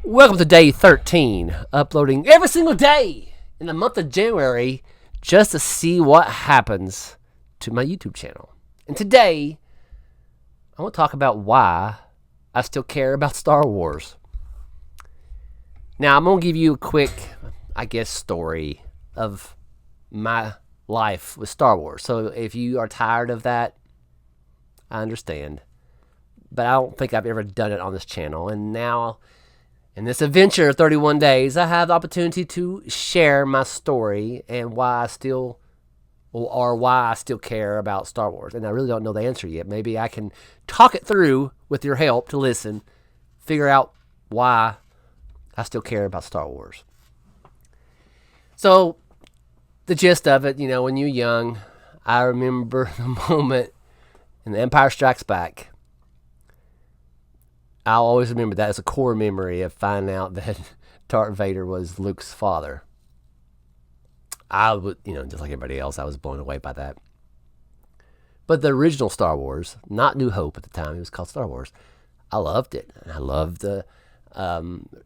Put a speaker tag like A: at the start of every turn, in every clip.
A: Welcome to day 13, uploading every single day in the month of January just to see what happens to my YouTube channel. And today, I want to talk about why I still care about Star Wars. Now, I'm going to give you a quick, story of my life with Star Wars. So if you are tired of that, I understand. But I don't think I've ever done it on this channel. And now, in this adventure of 31 days, I have the opportunity to share my story and why I still care about Star Wars. And I really don't know the answer yet. Maybe I can talk it through with your help to listen, figure out why I still care about Star Wars. So, the gist of it, when you're young, I remember the moment in The Empire Strikes Back. I'll always remember that as a core memory of finding out that Darth Vader was Luke's father. I would, just like everybody else, I was blown away by that. But the original Star Wars, not New Hope at the time, it was called Star Wars. I loved it. I loved the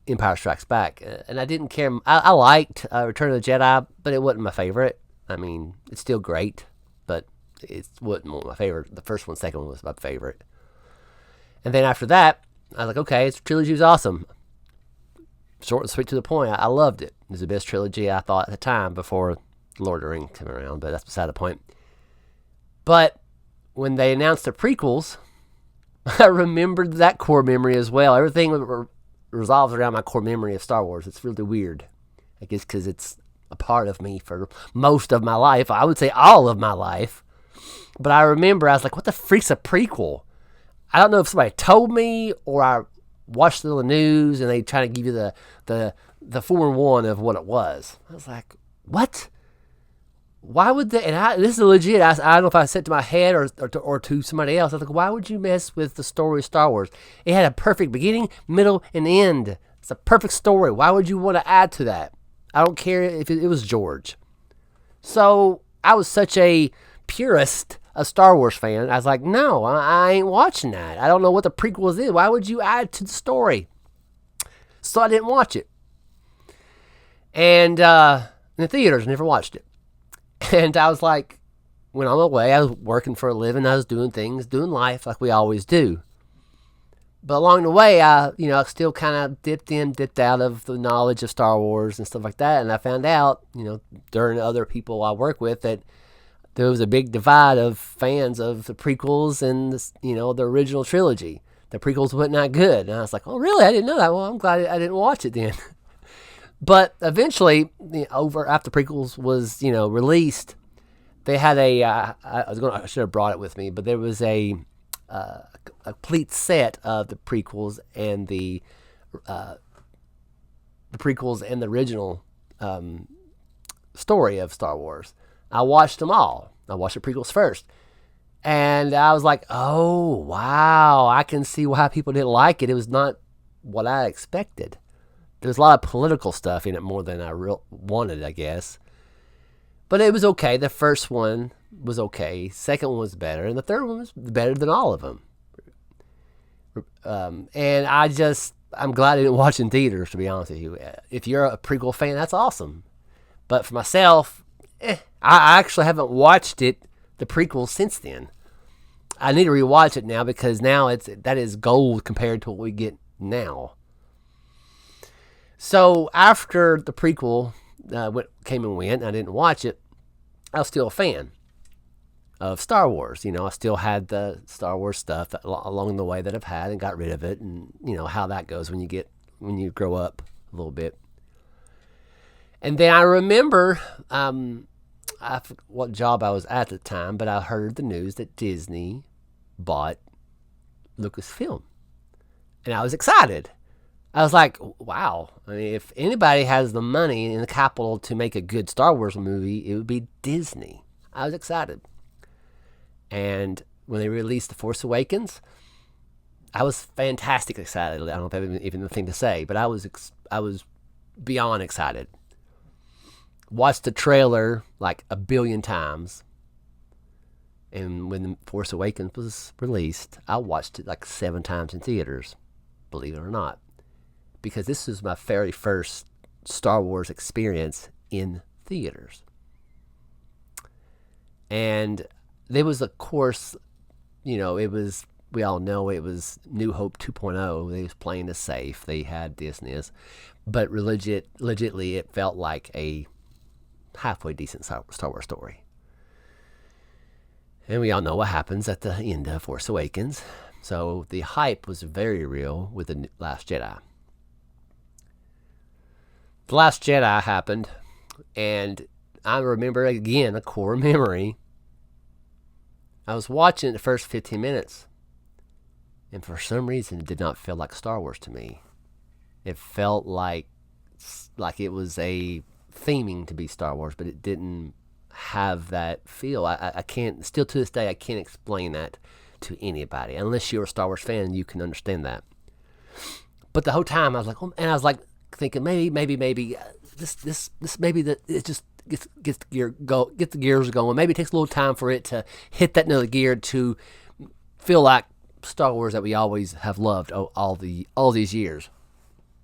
A: Empire Strikes Back. And I didn't care. I liked Return of the Jedi, but it wasn't my favorite. I mean, it's still great, but it wasn't my favorite. The first one, second one was my favorite. And then after that, I was like, okay, this trilogy was awesome. Short and sweet to the point. I loved it. It was the best trilogy I thought at the time before Lord of the Rings came around, but that's beside the point. But when they announced the prequels, I remembered that core memory as well. Everything revolves around my core memory of Star Wars. It's really weird. I guess because it's a part of me for most of my life. I would say all of my life. But I remember I was like, what the freak's a prequel? I don't know if somebody told me or I watched it on the news and they try to give you the 4-in-1 of what it was. I was like, what? Why would they? And this is legit. I don't know if I said to my head or to somebody else. I was like, why would you mess with the story of Star Wars? It had a perfect beginning, middle, and end. It's a perfect story. Why would you want to add to that? I don't care if it was George. So I was such a purist, a Star Wars fan. I was like, no, I ain't watching that. I don't know what the prequels is. Why would you add to the story? So I didn't watch it. And in the theaters, I never watched it. And I was like, when I'm away, I was working for a living. I was doing things, doing life like we always do. But along the way, I still kind of dipped out of the knowledge of Star Wars and stuff like that. And I found out, during other people I work with, that there was a big divide of fans of the prequels and the original trilogy. The prequels weren't not good, and I was like, "Oh, really? I didn't know that. Well, I'm glad I didn't watch it then." But eventually, after prequels was released, they had I should have brought it with me, but there was a complete set of the prequels and the prequels and the original story of Star Wars. I watched them all. I watched the prequels first. And I was like, oh, wow, I can see why people didn't like it. It was not what I expected. There's a lot of political stuff in it more than I wanted, I guess. But it was okay. The first one was okay. Second one was better. And the third one was better than all of them. And I'm glad I didn't watch in theaters, to be honest with you. If you're a prequel fan, that's awesome. But for myself, I actually haven't watched the prequels since then. I need to rewatch it now because now that is gold compared to what we get now. So after the prequel came and went, and I didn't watch it, I was still a fan of Star Wars. I still had the Star Wars stuff along the way that I've had and got rid of it, and how that goes when you grow up a little bit. And then I remember, I forget what job I was at the time, but I heard the news that Disney bought Lucasfilm. And I was excited. I was like, wow. I mean, if anybody has the money and the capital to make a good Star Wars movie, it would be Disney. I was excited. And when they released The Force Awakens, I was fantastic excited. I don't know if I have even the thing to say, but I was beyond excited. Watched the trailer like a billion times. And when The Force Awakens was released, I watched it like 7 times in theaters, believe it or not. because this was my very first Star Wars experience in theaters. And there was, of course, we all know it was New Hope 2.0. They was playing it safe. They had Disney's. But legitly, it felt like a halfway decent Star Wars story. And we all know what happens at the end of Force Awakens. So the hype was very real with The Last Jedi. The Last Jedi happened, and I remember, again, a core memory. I was watching the first 15 minutes, and for some reason, it did not feel like Star Wars to me. It felt like it was a theming to be Star Wars, but it didn't have that feel. I can't, still to this day, I can't explain that to anybody. Unless you're a Star Wars fan, you can understand that. But the whole time, I was like, thinking maybe this maybe that it just gets the gears going. Maybe it takes a little time for it to hit that another gear to feel like Star Wars that we always have loved all these years.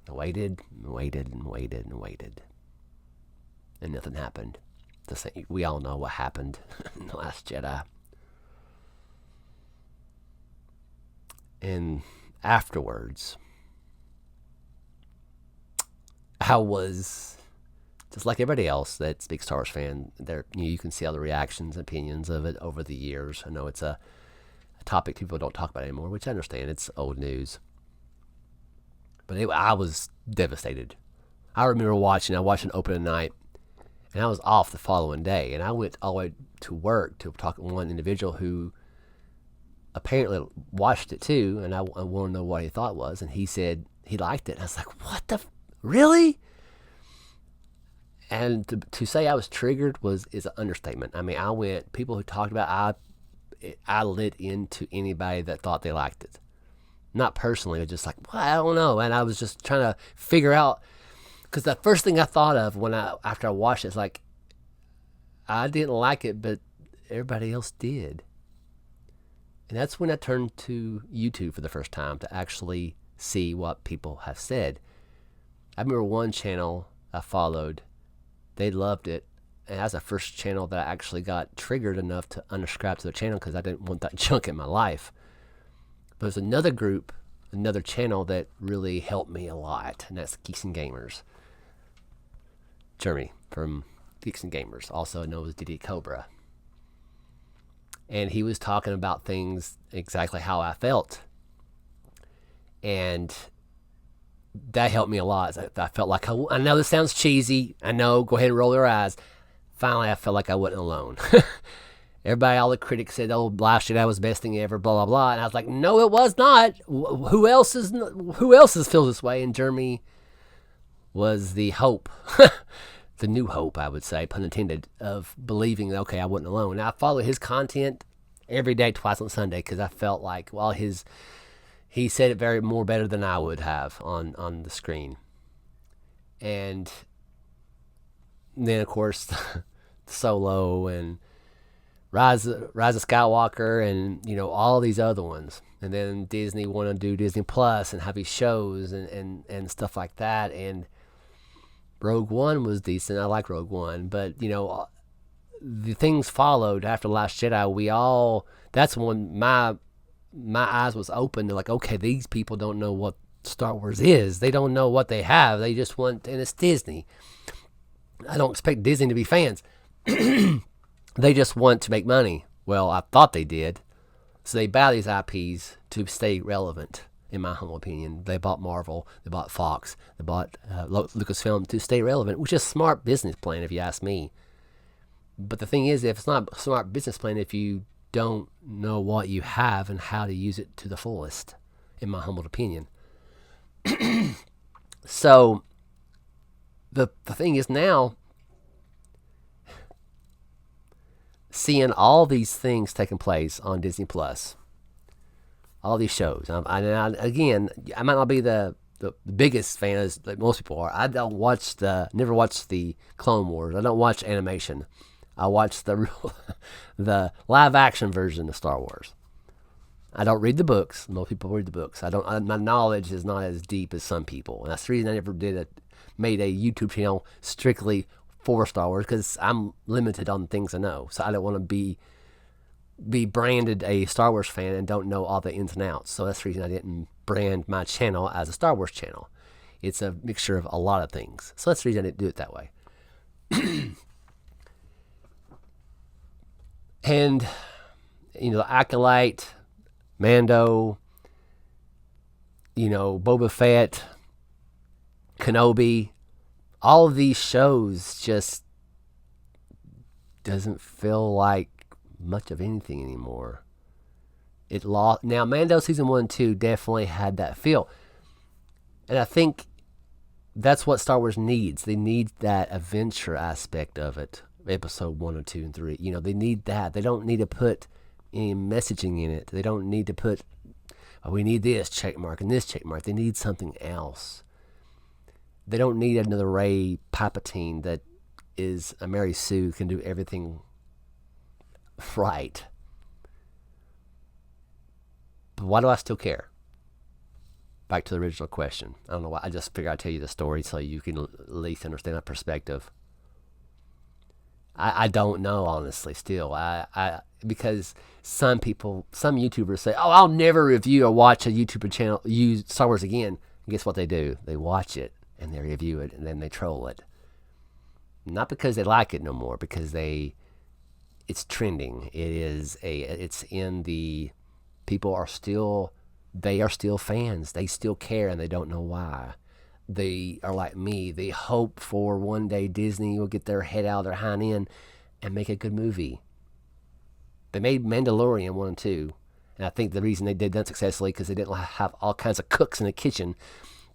A: I waited, and nothing happened. We all know what happened in The Last Jedi. And afterwards, I was just like everybody else that's a big Star Wars fan. You can see all the reactions and opinions of it over the years. I know it's a topic people don't talk about anymore, which I understand. It's old news. But I was devastated. I remember watching an opening night, and I was off the following day. And I went all the way to work to talk to one individual who apparently watched it too, and I want to know what he thought was. And he said he liked it. And I was like, what the... Really? And to say I was triggered is an understatement. I mean, people who talked about I lit into anybody that thought they liked it. Not personally, but just like, well, I don't know. And I was just trying to figure out, because the first thing I thought of after I watched it is like, I didn't like it, but everybody else did. And that's when I turned to YouTube for the first time to actually see what people have said. I remember one channel I followed, they loved it, and that's the first channel that I actually got triggered enough to unsubscribe to the channel because I didn't want that junk in my life. But there's another channel that really helped me a lot, and that's Geeks and Gamers. Jeremy from Geeks and Gamers, also known as Diddy Cobra. And he was talking about things exactly how I felt. And that helped me a lot. I felt like, I know this sounds cheesy. I know, go ahead and roll your eyes. Finally, I felt like I wasn't alone. Everybody, all the critics said, oh, Last Jedi was the best thing ever, blah, blah, blah. And I was like, no, it was not. Who else has feel this way? And Jeremy was the hope, the new hope, I would say, pun intended, of believing that, okay, I wasn't alone. And I followed his content every day, twice on Sunday, because I felt like, well, he said it more better than I would have on the screen. And then, of course, Solo and Rise of Skywalker and, all these other ones. And then Disney want to do Disney Plus and have these shows and stuff like that. And Rogue One was decent. I like Rogue One. But, the things followed after Last Jedi. That's when my eyes was open to like, okay, these people don't know what Star Wars is. They don't know what they have. They just want, and it's Disney. I don't expect Disney to be fans. They just want to make money. Well, I thought they did. So they buy these IPs to stay relevant, in my humble opinion. They bought Marvel. They bought Fox. They bought Lucasfilm to stay relevant, which is a smart business plan if you ask me. But the thing is, if it's not a smart business plan, if you don't know what you have and how to use it to the fullest, in my humble opinion. So the thing is now, seeing all these things taking place on Disney Plus, all these shows. Again, I might not be the biggest fan as like most people are. I don't never watched the Clone Wars. I don't watch animation. I watched the live action version of Star Wars. I don't read the books. Most people read the books. My knowledge is not as deep as some people, and that's the reason I never made a YouTube channel strictly for Star Wars, because I'm limited on things I know. So I don't want to be branded a Star Wars fan and don't know all the ins and outs. So that's the reason I didn't brand my channel as a Star Wars channel. It's a mixture of a lot of things. So that's the reason I didn't do it that way. And, the Acolyte, Mando, Boba Fett, Kenobi, all of these shows just doesn't feel like much of anything anymore. It lost. Now, Mando season 1 and 2 definitely had that feel. And I think that's what Star Wars needs. They need that adventure aspect of it. Episode 1 or 2 and 3. They need that. They don't need to put any messaging in it. They don't need to put, we need this check mark and this check mark. They need something else. They don't need another Rey Palpatine that is a Mary Sue, can do everything right. But why do I still care? Back to the original question. I don't know why. I just figured I'd tell you the story so you can at least understand that perspective. I don't know, honestly, still. Because some YouTubers say, oh, I'll never review or watch a YouTuber channel use Star Wars again. And guess what they do? They watch it and they review it and then they troll it. Not because they like it no more, because it's trending. It's in the, people are still, they are still fans. They still care and they don't know why. They are like me. They hope for one day Disney will get their head out of their hind end and make a good movie. They made Mandalorian 1 and 2. And I think the reason they did that successfully because they didn't have all kinds of cooks in the kitchen.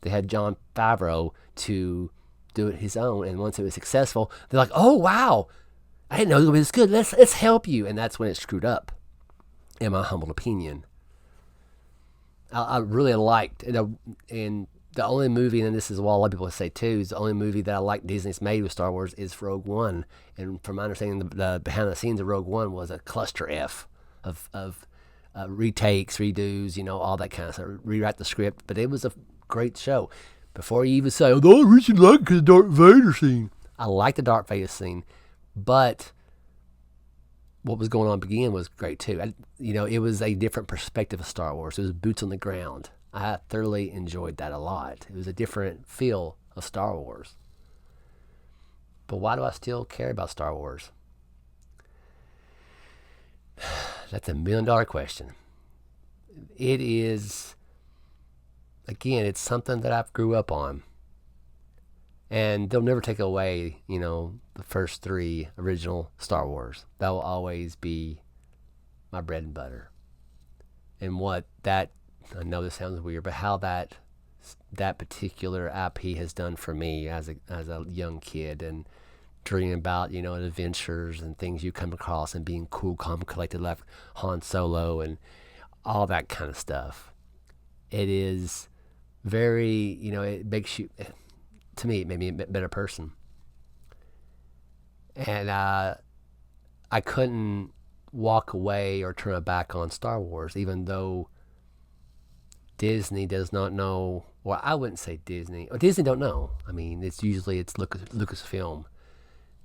A: They had Jon Favreau to do it his own. And once it was successful, they're like, oh, wow, I didn't know it was good. Let's help you. And that's when it screwed up, in my humble opinion. I really liked it. And the only movie, and this is what a lot of people say too, is the only movie that I like Disney's made with Star Wars is Rogue One. And from my understanding, the behind the scenes of Rogue One was a cluster F of retakes, redos, all that kind of stuff. Rewrite the script, but it was a great show. Before you even say, oh, the only reason you like it because of the Darth Vader scene. I like the Darth Vader scene, but what was going on again was great too. It was a different perspective of Star Wars. It was boots on the ground. I thoroughly enjoyed that a lot. It was a different feel of Star Wars. But why do I still care about Star Wars? That's $1 million question. It is, again, it's something that I've grew up on. And they'll never take away, the first 3 original Star Wars. That will always be my bread and butter. And what that, I know this sounds weird, but how that particular IP has done for me as a young kid, and dreaming about, adventures and things you come across and being cool, calm, collected like Han Solo and all that kind of stuff. It is very, it makes you, to me, it made me a better person. And I couldn't walk away or turn my back on Star Wars, even though Disney does not know. Well, I wouldn't say Disney. Or Disney don't know. I mean, it's Lucasfilm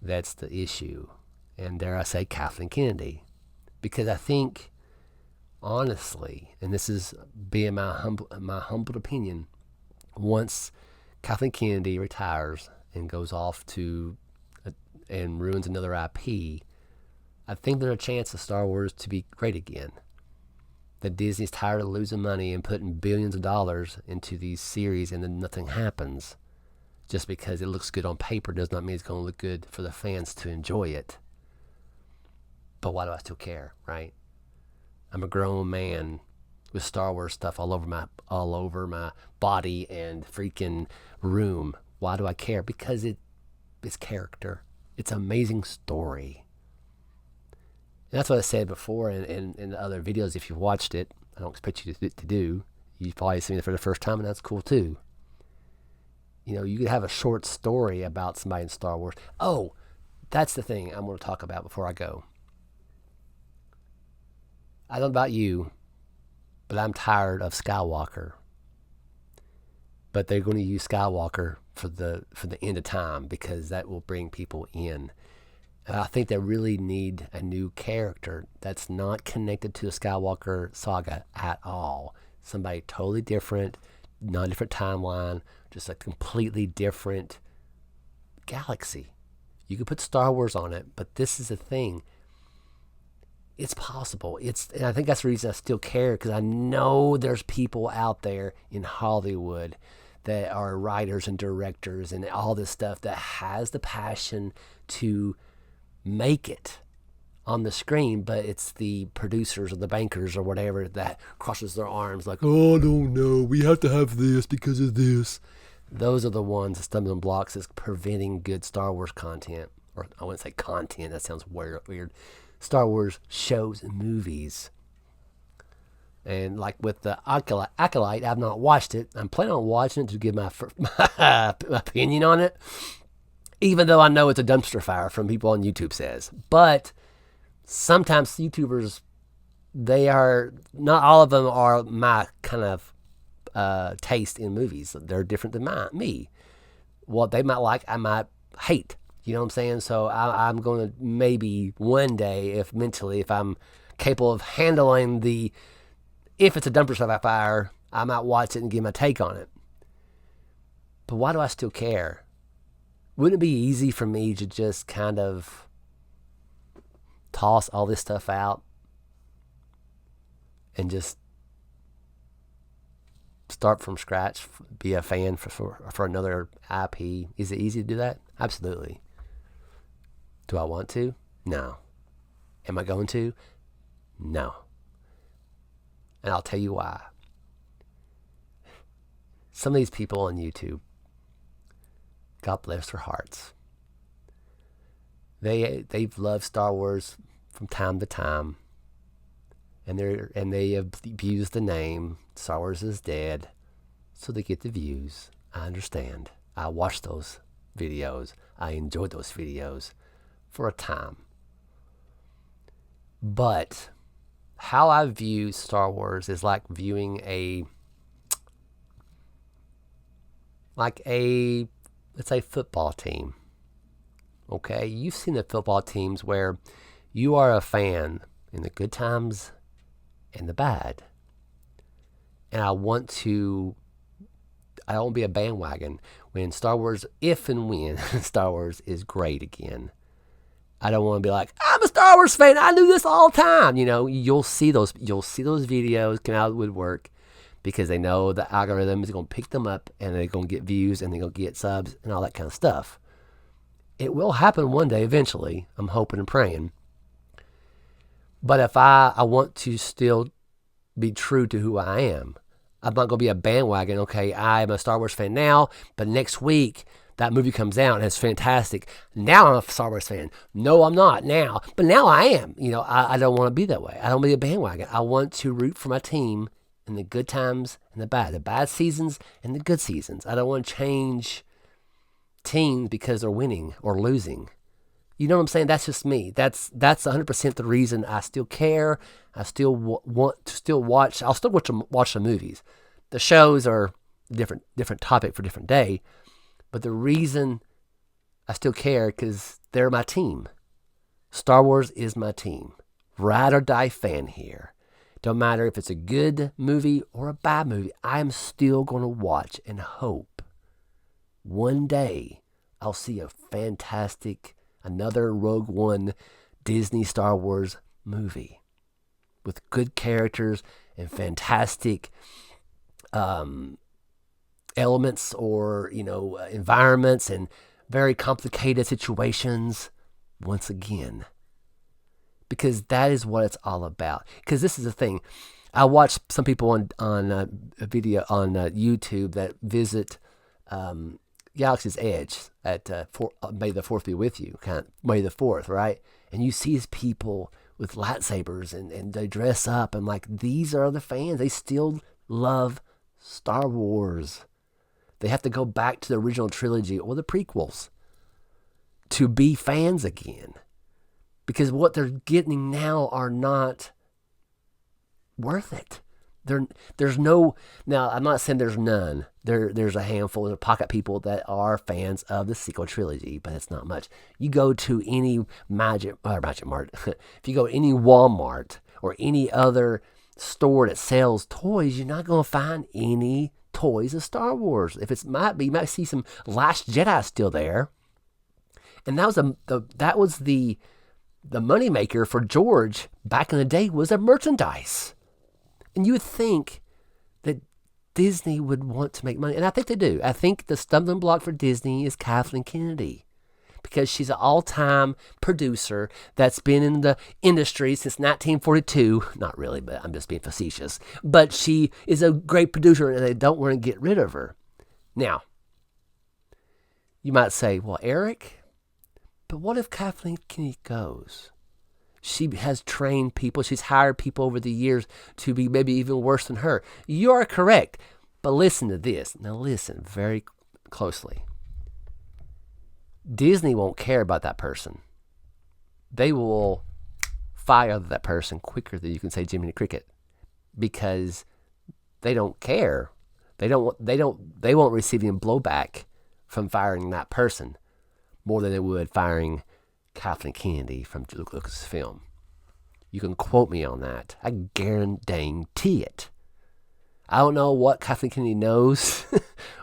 A: that's the issue. And dare I say Kathleen Kennedy. Because I think, honestly, and this is being my humble opinion, once Kathleen Kennedy retires and goes off to and ruins another IP, I think there's a chance of Star Wars to be great again. That Disney's tired of losing money and putting billions of dollars into these series and then nothing happens. Just because it looks good on paper does not mean it's going to look good for the fans to enjoy it. But why do I still care, right? I'm a grown man with Star Wars stuff all over my body and freaking room. Why do I care? Because it's character. It's an amazing story. And that's what I said before in the other videos. If you've watched it, I don't expect you to do. You've probably seen it for the first time, and that's cool too. You could have a short story about somebody in Star Wars. Oh, that's the thing I'm going to talk about before I go. I don't know about you, but I'm tired of Skywalker. But they're going to use Skywalker for the end of time because that will bring people in. And I think they really need a new character that's not connected to the Skywalker saga at all. Somebody totally different, not a different timeline, just a completely different galaxy. You could put Star Wars on it, but this is the thing. It's possible. And I think that's the reason I still care, because I know there's people out there in Hollywood that are writers and directors and all this stuff that has the passion to make it on the screen, but it's the producers or the bankers or whatever that crosses their arms like, oh, I don't know, we have to have this because of this. Those are the ones, the stumbling blocks, is preventing good Star Wars content. Or I wouldn't say content, that sounds weird. Star Wars shows and movies. And like with the Acolyte, I've not watched it. I'm planning on watching it to give my opinion on it, even though I know it's a dumpster fire from people on YouTube says. But sometimes YouTubers, they are, not all of them are my kind of taste in movies. They're different than me. What they might like, I might hate. You know what I'm saying? So I'm going to maybe one day, if I'm capable of handling if it's a dumpster fire, I might watch it and give my take on it. But why do I still care? Wouldn't it be easy for me to just kind of toss all this stuff out and just start from scratch, be a fan for another IP? Is it easy to do that? Absolutely. Do I want to? No. Am I going to? No. And I'll tell you why. Some of these people on YouTube, God bless their hearts, they've loved Star Wars from time to time, and they have abused the name. Star Wars is dead, so they get the views. I understand. I watched those videos. I enjoyed those videos for a time. But how I view Star Wars is like viewing let's say, football team. Okay, you've seen the football teams where you are a fan in the good times and the bad. And I want to be a bandwagon when Star Wars, if and when Star Wars is great again. I don't want to be like, I'm a Star Wars fan, I do this all the time. You know, you'll see those videos come out of the woodwork because they know the algorithm is going to pick them up and they're going to get views and they're going to get subs and all that kind of stuff. It will happen one day eventually. I'm hoping and praying. But if I want to still be true to who I am, I'm not going to be a bandwagon. Okay, I'm a Star Wars fan now, but next week that movie comes out and it's fantastic. Now I'm a Star Wars fan. No, I'm not now, but now I am. You know, I don't want to be that way. I don't want to be a bandwagon. I want to root for my team in the good times and the bad seasons and the good seasons. I don't want to change teams because they're winning or losing. You know what I'm saying? That's just me. That's 100% the reason I still care. I still want to watch. I'll still watch the movies. The shows are different topic for different day. But the reason I still care, because they're my team. Star Wars is my team. Ride or die fan here. Don't matter if it's a good movie or a bad movie. I'm still going to watch and hope one day I'll see a fantastic, another Rogue One Disney Star Wars movie with good characters and fantastic elements or, environments and very complicated situations once again. Because that is what it's all about. Because this is the thing. I watch some people on a video on YouTube that visit Galaxy's Edge at May the 4th be with you, kind of May the 4th, right? And you see these people with lightsabers and they dress up and like, these are the fans. They still love Star Wars. They have to go back to the original trilogy or the prequels to be fans again. Because what they're getting now are not worth it. There's no, now I'm not saying there's none. There's a handful, there's a pocket people that are fans of the sequel trilogy, but it's not much. You go to any Magic Mart, if you go to any Walmart or any other store that sells toys, you're not going to find any toys of Star Wars. If you might see some Last Jedi still there. And that was the moneymaker for George back in the day, was a merchandise. And you would think that Disney would want to make money. And I think they do. I think the stumbling block for Disney is Kathleen Kennedy, because she's an all-time producer that's been in the industry since 1942. Not really, but I'm just being facetious. But she is a great producer, and they don't want to get rid of her. Now, you might say, well, Eric, but what if Kathleen Kennedy goes? She has trained people. She's hired people over the years to be maybe even worse than her. You are correct. But listen to this. Now listen very closely. Disney won't care about that person. They will fire that person quicker than you can say Jiminy Cricket, because they don't care. They won't receive any blowback from firing that person more than they would firing Kathleen Kennedy from Lucasfilm. You can quote me on that. I guarantee it. I don't know what Kathleen Kennedy knows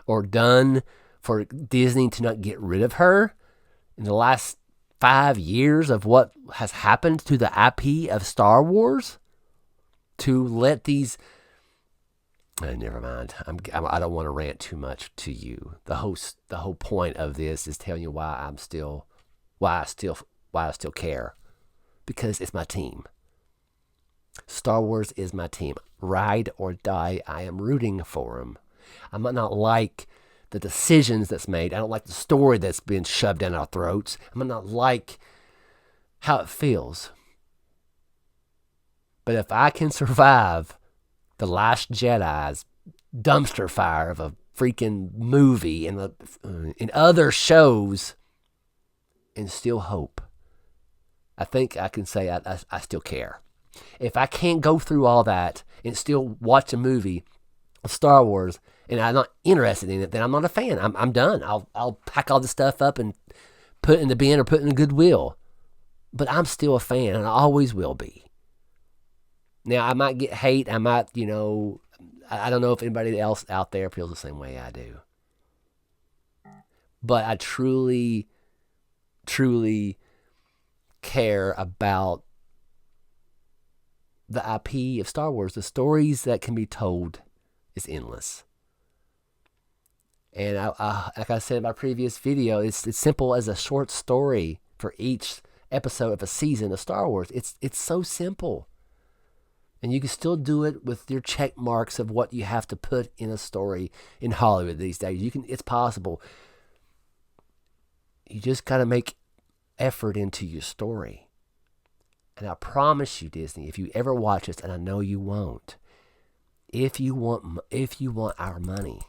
A: or done for Disney to not get rid of her in the last 5 years of what has happened to the IP of Star Wars, to let these... never mind. I don't want to rant too much to you. The whole point of this is telling you why I still care, because it's my team. Star Wars is my team. Ride or die, I am rooting for them. I might not like the decisions that's made. I don't like the story that's been shoved down our throats. I might not like how it feels. But if I can survive The Last Jedi's dumpster fire of a freaking movie and in other shows and still hope, I think I can say I still care. If I can't go through all that and still watch a movie of Star Wars and I'm not interested in it, then I'm not a fan. I'm done. I'll pack all this stuff up and put it in the bin or put it in the Goodwill. But I'm still a fan, and I always will be. Now, I might get hate. I might, I don't know if anybody else out there feels the same way I do. But I truly, truly care about the IP of Star Wars. The stories that can be told is endless. And like I said in my previous video, it's simple as a short story for each episode of a season of Star Wars. It's so simple. And you can still do it with your check marks of what you have to put in a story in Hollywood these days. It's possible. You just got to make effort into your story. And I promise you, Disney, if you ever watch this, and I know you won't, if you want our money,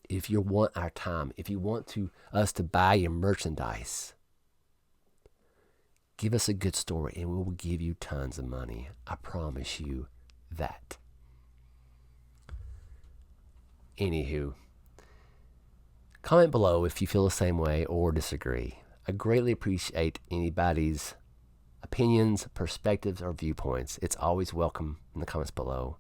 A: if you want our time, if you want us to buy your merchandise, give us a good story and we will give you tons of money. I promise you that. Anywho, comment below if you feel the same way or disagree. I greatly appreciate anybody's opinions, perspectives, or viewpoints. It's always welcome in the comments below.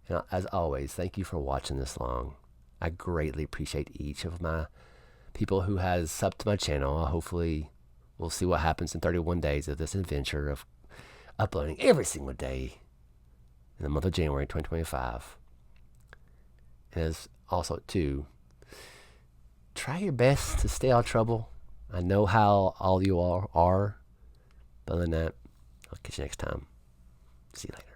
A: And as always, thank you for watching this long. I greatly appreciate each of my people who has subbed to my channel. Hopefully, we'll see what happens in 31 days of this adventure of uploading every single day in the month of January 2025. And as also, too, try your best to stay out of trouble. I know how all you all are. But other than that, I'll catch you next time. See you later.